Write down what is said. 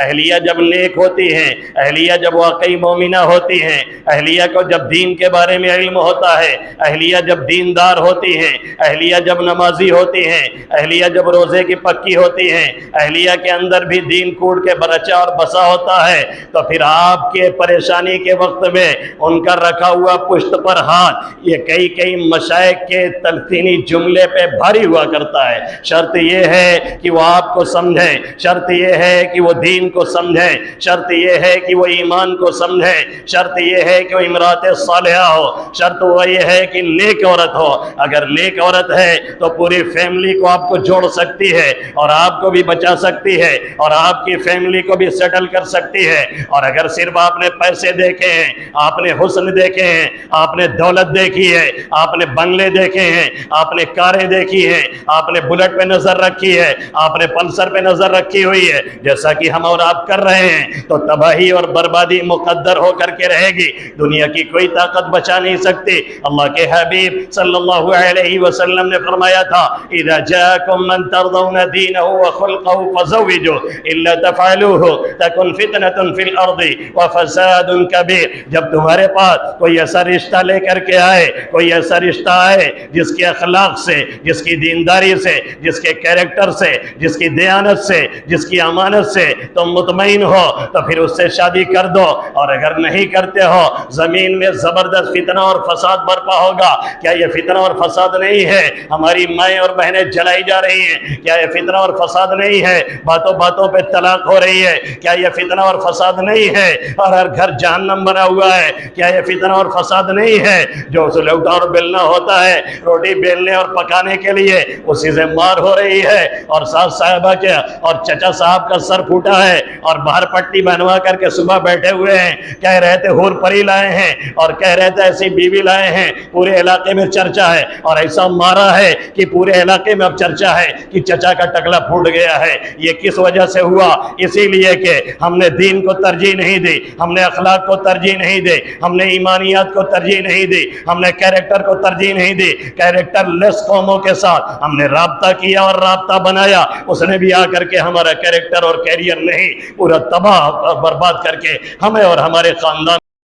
اہلیہ جب نیک ہوتی ہیں، اہلیہ جب واقعی مومنہ ہوتی ہیں، اہلیہ کو جب دین کے بارے میں علم ہوتا ہے، اہلیہ جب دیندار ہوتی ہیں، اہلیہ جب نمازی ہوتی ہیں، اہلیہ جب روزے کی پکی ہوتی ہیں، اہلیہ کے اندر بھی دین کوڑ کے برچا اور بسا ہوتا ہے، تو پھر آپ کے پریشانی کے وقت میں ان کا رکھا ہوا پشت پر ہاتھ یہ کئی مشائخ کے تلقینی جملے پہ بھاری ہوا کرتا ہے۔ شرط یہ ہے کہ وہ آپ کو سمجھیں، شرط یہ ہے کہ وہ دین کو سمجھیں، شرط یہ ہے کہ وہ ایمان کو سمجھیں، شرط یہ ہے کہ وہ امرات صالحہ ہو، شرط وہ یہ ہے کہ نیک عورت ہو۔ اگر نیک عورت ہے تو پوری فیملی کو آپ کو جوڑ سکتی ہے اور آپ کو بھی بچا سکتی ہے اور آپ کی فیملی کو بھی سیٹل کر سکتی ہے۔ اور اگر صرف آپ نے پیسے دیکھے ہیں، آپ نے حسن دیکھے ہیں، آپ نے دولت دیکھی ہے، آپ نے بنگلے دیکھے ہیں، آپ نے کاریں دیکھی ہیں، آپ نے بلٹ پہ نظر رکھی ہے، آپ نے پلسر پہ نظر رکھی ہوئی ہے، جیسا کہ ہم اور آپ کر رہے ہیں، تو تباہی اور بربادی مقدر ہو کر کے رہے گی۔ دنیا کی کوئی طاقت بچا نہیں سکتی۔ اللہ کے حبیب صلی اللہ علیہ وسلم نے فرمایا تھا اذا جاءكم من ترضون دينه وخلقه فزوجوه الا تفعلوه تكن فتنة في الارض وفساد كبير۔ جب تمہارے پاس کوئی ایسا رشتہ لے کر کے آئے، کوئی ایسا رشتہ آئے جس کے اخلاق سے، جس کی دینداری سے، جس کے کیریکٹر سے، جس کی دیانت سے، جس کی امانت سے تم مطمئن ہو تو پھر اس سے شادی کر دو، اور اگر نہیں کرتے ہو زمین میں زبردست فتنہ اور فساد برپا ہوگا۔ کیا یہ فتنہ اور فساد نہیں ہے ہماری مائیں اور بہنیں جلائی جا رہی ہیں؟ کیا یہ فتنہ اور فساد نہیں ہے باتوں باتوں پہ طلاق ہو رہی ہے؟ کیا یہ فتنہ اور فساد نہیں ہے اور ہر گھر جہنم بنا ہوا ہے؟ کیا یہ فتنہ اور فساد نہیں ہے جو اس لوٹا اور بیلنا ہوتا ہے روٹی بیلنے اور پکانے کے لیے اسی سے مار ہو رہی ہے، اور ساس صاحبہ کے اور چچا صاحب کا سر پھوٹا ہے اور باہر پٹی بنوا کر کے صبح بیٹھے ہوئے ہیں، کہہ رہے تھے حور پری لائے ہیں اور کہہ رہے تھے ایسی بیوی لائے ہیں، پورے علاقے میں چرچا ہے، اور ایسا مارا ہے کہ پورے علاقے میں اب چرچا ہے کہ چچا کا ٹکلا پھوٹ گیا ہے۔ یہ کس وجہ سے ہوا؟ اسی لیے کہ ہم نے دین کو ترجیح نہیں دی، ہم نے اخلاق کو ترجیح نہیں دی، ہم نے ایمانیات کو ترجیح نہیں دی، ہم نے کیریکٹر کو ترجیح نہیں دی۔ کیریکٹر لیس قوموں کے ساتھ ہم نے رابطہ کیا اور رابطہ بنایا، اس نے بھی آ کر کے ہمارا کیریکٹر اور کیریئر نہیں پورا تباہ اور برباد کر کے ہمیں اور ہمارے خاندان